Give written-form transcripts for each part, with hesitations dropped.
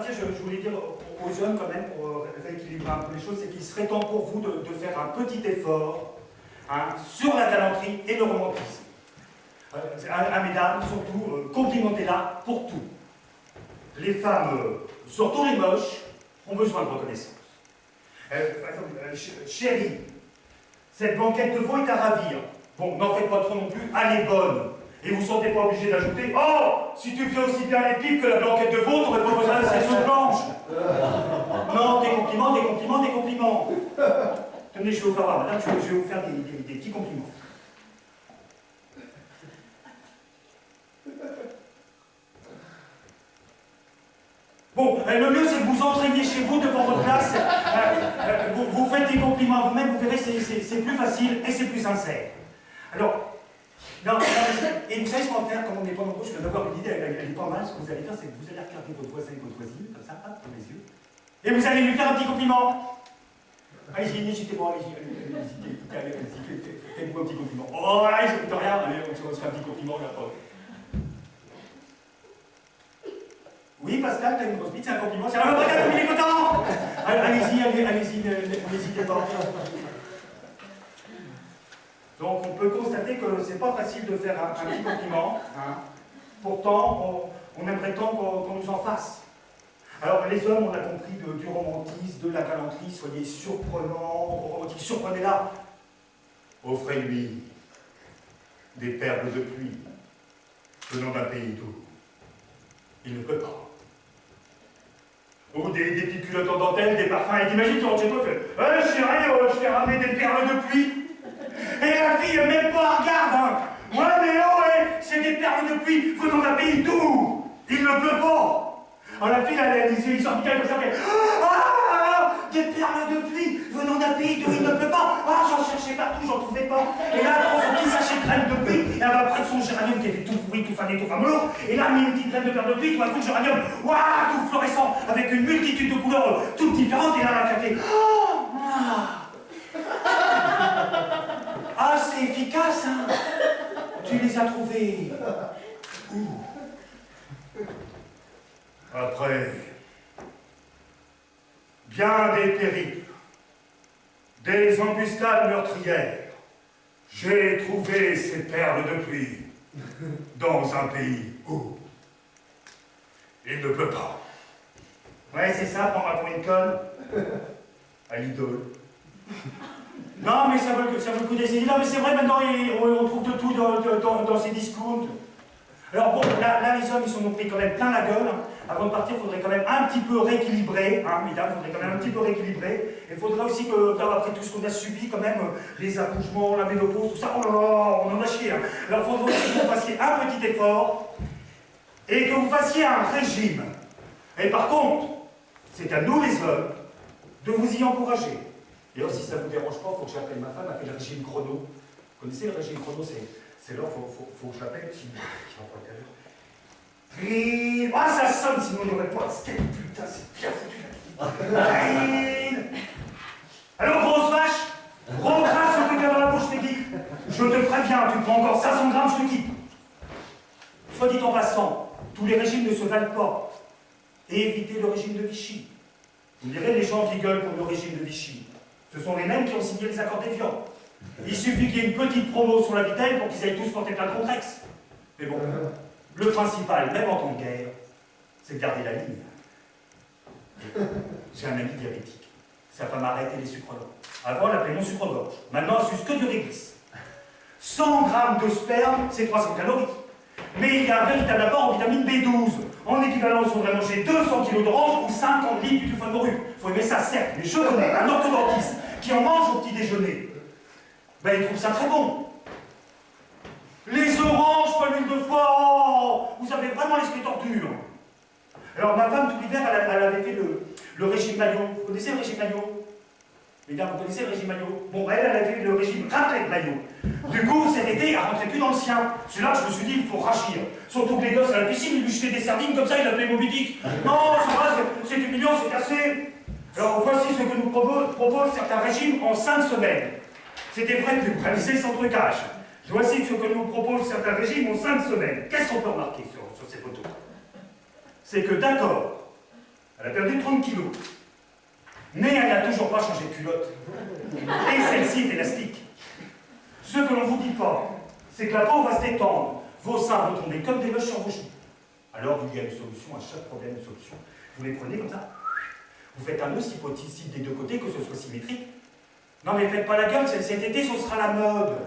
partir, je voulais dire aux jeunes quand même, pour rééquilibrer un peu les choses, c'est qu'il serait temps pour vous de faire un petit effort hein, sur la galanterie et le romantisme. Mesdames, surtout, complimentez-la pour tout. Les femmes, surtout les moches, ont besoin de reconnaissance. Par exemple, chérie, cette banquette de veau est à ravir. Bon, n'en faites pas trop non plus, elle est bonne. Et vous ne sentez pas obligé d'ajouter « Oh, si tu fais aussi bien les pipes que la blanquette de veau, t'aurais pas besoin de cette sauce blanche !» Non, des compliments, des compliments, des compliments. Tenez, je vais vous faire voir, madame, je vais vous faire des petits compliments. Bon, le mieux c'est que vous entraîniez chez vous devant votre classe. Vous faites des compliments à vous-même, vous verrez, c'est plus facile et c'est plus sincère. Alors, non, et vous savez ce qu'on va faire, comme on n'est pas nombreux, je viens d'avoir une idée, elle est pas mal, ce que vous allez faire, c'est que vous allez regarder votre voisin et votre voisine, comme ça, hop, dans les yeux, et vous allez lui faire un petit compliment. Allez-y, n'hésitez pas, allez-y, faites-vous un petit compliment. Oh, allez, ça coûte rien, allez, on se fait un petit compliment, là, pas. Oui, Pascal, t'as une grosse bite, c'est un compliment, c'est un regard comme il est content. Allez-y, n'hésitez pas. Donc on peut constater que c'est pas facile de faire un petit compliment. Hein. Pourtant, on aimerait tant qu'on nous en fasse. Alors les hommes, on a compris du romantisme, de la galanterie, soyez surprenants, romantiques, surprenez-la. Offrez-lui des perles de pluie venant d'un pays doux. Il ne peut pas. Ou des petites culottes en dentelle, des parfums, et t'imagines, tu rentres chez toi, tu fais chérie, je t'ai ramené des perles de pluie. Et la fille, même pas regarde, hein. Ouais, mais oh, c'est des perles de pluie venant d'un pays doux. Il ne peut pas. Alors la fille, elle a les yeux, ils sortent comme ça, elle fait des perles de pluie venant d'un pays d'où il ne peut pas. Ah, j'en cherchais partout, j'en trouvais pas. Et là, elle prend son petit sachet de graines de pluie, et elle va prendre son géranium qui était tout pourri, tout fané, tout fameux, et là, elle met une petite graine de perles de pluie, tout un coup, le géranium, waouh, tout fluorescent, avec une multitude de couleurs toutes différentes, et là, elle fait ah, c'est efficace, hein. Tu les as trouvés où? Après bien des périples, des embuscades meurtrières, j'ai trouvé ces perles de pluie dans un pays où il ne peut pas. Ouais, c'est ça, prends-moi pour une conne. À l'idole. Non, mais ça vaut le coup d'essayer. Non, mais c'est vrai, maintenant, on trouve de tout dans ces discounts. Alors bon, là, les hommes, ils sont pris quand même plein la gueule. Avant de partir, il faudrait quand même un petit peu rééquilibrer, hein, mesdames, il faudrait quand même un petit peu rééquilibrer. Il faudrait aussi que, après tout ce qu'on a subi, quand même, les accouchements, la ménopause, tout ça, oh là là, on en a chié. Hein. Alors il faudrait aussi que vous fassiez un petit effort et que vous fassiez un régime. Et par contre, c'est à nous, les hommes, de vous y encourager. D'ailleurs, si ça ne vous dérange pas, il faut que j'appelle ma femme, elle fait le régime chrono. Vous connaissez le régime chrono, c'est l'heure, il faut que je l'appelle, qui va pas quelle heure. Et... ah, ça sonne, sinon il n'y aurait pas de skate, putain, c'est bien foutu la alors, grosse vache, recrache ce que tu as dans la bouche, Peggy. Je te préviens, tu prends encore 500 grammes, je te quitte. Soit dit en passant, tous les régimes ne se valent pas. Et évitez le régime de Vichy. Vous direz, les gens qui gueulent pour le régime de Vichy, ce sont les mêmes qui ont signé les accords d'Évian. Il suffit qu'il y ait une petite promo sur la vitelle pour qu'ils aillent tous porter plein de complexe. Mais bon, le principal, même en temps de guerre, c'est de garder la ligne. J'ai un ami diabétique. Sa femme a arrêté les sucres lents. Avant, elle appelait mon sucre-gorge. Maintenant, elle suce que du réglisse. 100 grammes de sperme, c'est 300 calories. Mais il y a un véritable apport en vitamine B12. En équivalence, il faudrait manger 200 kg d'orange ou 50 litres du tuffin de morue. Il faut aimer ça, certes, mais je connais un orthodontiste qui en mange au petit déjeuner. Ben, il trouve ça très bon. Les oranges, pas l'huile de foie, oh, vous avez vraiment l'esprit torture. Alors, ma femme, tout l'hiver, elle avait fait le régime Maillot. Vous connaissez le régime Maillot? Mesdames, vous connaissez le régime Maillot? Bon, elle avait fait le régime raclette Maillot. Du coup, cet été, elle rentrait plus dans le sien. Celui-là, je me suis dit, il faut rachir. Surtout que les gosses à la piscine, ils lui jetaient des sardines comme ça, il l'appelait Moby Dick. Non, ça va, c'est humiliant, c'est cassé. Alors, voici ce que nous proposent certains régimes en 5 semaines. C'est des vrais pubs, réalisés sans trucage. Voici ce que nous proposent certains régimes en 5 semaines. Qu'est-ce qu'on peut remarquer sur ces photos? C'est que d'accord, Elle a perdu 30 kilos. Mais elle n'a toujours pas changé de culotte. Et celle-ci est élastique. Ce que l'on ne vous dit pas, c'est que la peau va se détendre. Vos seins vont tomber comme des loches sur vos genoux. Alors il y a une solution à chaque problème, une solution. Vous les prenez comme ça. Vous faites un nœud si possible des deux côtés, que ce soit symétrique. Non mais faites pas la gueule, cet été ce sera la mode.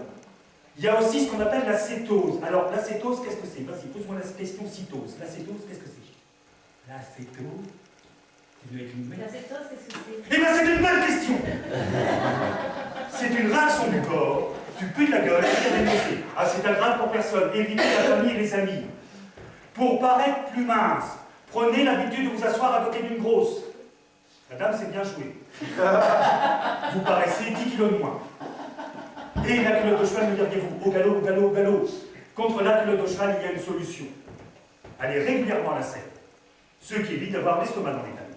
Il y a aussi ce qu'on appelle la cétose. Alors la cétose, qu'est-ce que c'est? Vas-y, pose-moi la question cytose. La cétose, qu'est-ce que c'est? La cétose? La cétose, qu'est-ce que c'est? Eh bien c'est une bonne question. C'est une réaction du corps. Tu pues de la gueule et tu as des nausées. Ah, c'est agréable pour personne. Évitez la famille et les amis. Pour paraître plus mince, prenez l'habitude de vous asseoir à côté d'une grosse. Madame, c'est bien joué. Vous paraissez 10 kilos de moins. Et la culotte de cheval, me diriez-vous, au galop, au galop, au galop. Contre la culotte de cheval, il y a une solution. Allez régulièrement à la selle. Ceux qui évitent d'avoir l'estomac dans les talons.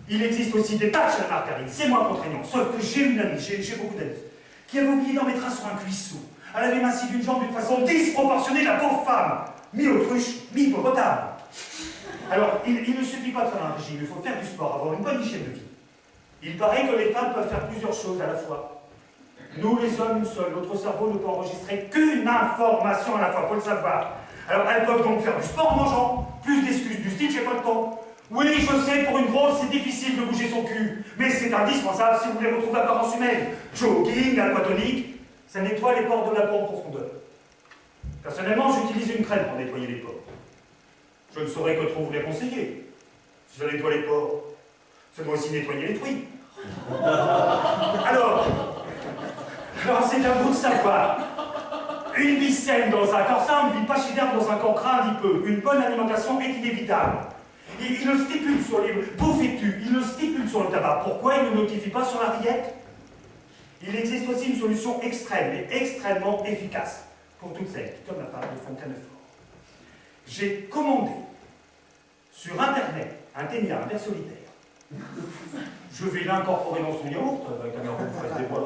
Il existe aussi des patchs à la margarine, c'est moins contraignant. Sauf que j'ai une amie, j'ai beaucoup d'amis, qui avait oublié d'en mettre un sur un cuisseau. Elle avait minci d'une jambe d'une façon disproportionnée, la pauvre femme. Mi-autruche, mi-hippopotame. Alors, il ne suffit pas de faire un régime, il faut faire du sport, avoir une bonne hygiène de vie. Il paraît que les femmes peuvent faire plusieurs choses à la fois. Nous, les hommes, une seule. Notre cerveau ne peut enregistrer qu'une information à la fois, il faut le savoir. Alors, elles peuvent donc faire du sport en mangeant. Plus d'excuses du style, j'ai pas le temps. Oui, je sais, pour une grosse, c'est difficile de bouger son cul. Mais c'est indispensable si vous voulez retrouver l'apparence humaine. Jogging, aquatonique, ça nettoie les pores de la peau en profondeur. Personnellement, j'utilise une crème pour nettoyer les pores. Je ne saurais que trop vous les conseiller. Si ça nettoie les pores, ça doit aussi nettoyer les truies. Alors c'est à vous de savoir. Une vie saine dans un corps sain, une vie pachyderme dans un corps craint un peu. Une bonne alimentation est inévitable. Il le stipule sur les bouffes-tu, il le stipule sur le tabac. Pourquoi il ne notifie pas sur la rillette? Il existe aussi une solution extrême, mais extrêmement efficace, pour toutes celles qui, comme la femme, ne font qu'un effort. J'ai commandé sur Internet un ténia, un ver solitaire. Je vais l'incorporer dans son yaourt, avec un arôme fraise des bois.